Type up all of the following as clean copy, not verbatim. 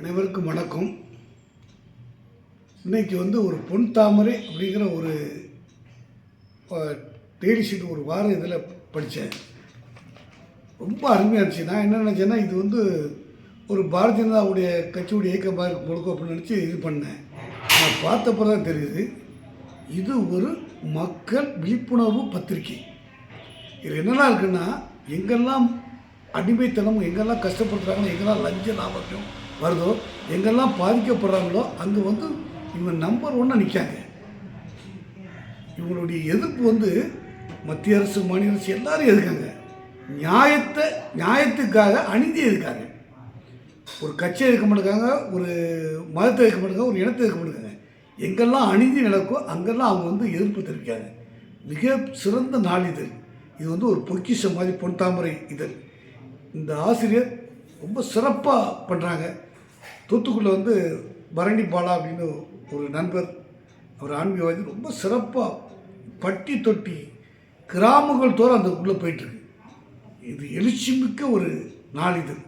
அனைவருக்கும் வணக்கம். இன்றைக்கி ஒரு பொன் தாமரை அப்படிங்கிற ஒரு டெய்லி ஷீட் ஒரு வாரம் இதில் படித்தேன். ரொம்ப அருமையாக இருந்துச்சு. நான் என்ன நினச்சேன்னா இது ஒரு பாரதிய ஜனதாவுடைய கட்சியுடைய இயக்கமாக இருக்கும் முழுக்க அப்படின்னு நினச்சி இது பண்ணேன். நான் பார்த்தப்போ தான் தெரியுது இது ஒரு மக்கள் விழிப்புணர்வு பத்திரிகை. இது என்னெல்லாம் இருக்குன்னா, எங்கெல்லாம் அடிமைத்தனம், எங்கெல்லாம் கஷ்டப்படுறாங்களோ, எங்கெல்லாம் லஞ்ச லாபத்தையும் வருதோ, எங்கெல்லாம் பாதிக்கப்படுறாங்களோ அங்கே இவங்க நம்பர் 1 நிற்காங்க. இவங்களுடைய எதிர்ப்பு மத்திய அரசு, மாநில அரசு எல்லாரும் எதிர்க்காங்க. நியாயத்துக்காக அநீதியை எதிர்க்காங்க. ஒரு கட்சியை இருக்க மாட்டாங்க, ஒரு மதத்தை இருக்க மாட்டாங்க, ஒரு இனத்தை இருக்க மாட்டாங்க. எங்கெல்லாம் அநீதி நடக்கோ அங்கெல்லாம் அவங்க எதிர்ப்பு தெரிவிக்காங்க. மிக சிறந்த நாளிதழ் இது. ஒரு பொக்கிஷம் மாதிரி பொன் தாமரை இதழ். இந்த ஆசிரியர் ரொம்ப சிறப்பாக பண்ணுறாங்க. தூத்துக்குடியில் பரணி பாலா அப்படின்னு ஒரு நண்பர், அவர் ஆன்மீகவாதி, ரொம்ப சிறப்பாக பட்டி தொட்டி கிராமங்கள் தோறும் அந்த உள்ளே போயிட்டுருக்கு. இது எழுச்சிமிக்க ஒரு நாளிதழ்.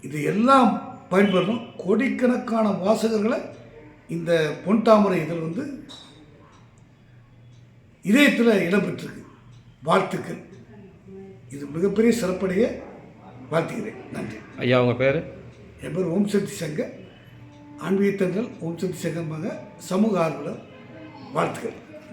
இது எல்லாம் பயன்படணும். கோடிக்கணக்கான வாசகர்களை இந்த பொன் தாமரை இதழ் இதயத்தில் இடம்பெற்றிருக்கு. வாழ்த்துக்கள். இது மிகப்பெரிய சிறப்படைய வாழ்த்துக்கிறேன். நன்றி. ஐயா, உங்கள் பேர்? என் பேர் ஓம் சக்தி சங்கர். ஆன்மீகத்தங்கள் ஓம் சக்தி சங்கர் மக சமூக ஆர்வலர். வாழ்த்துக்கள்.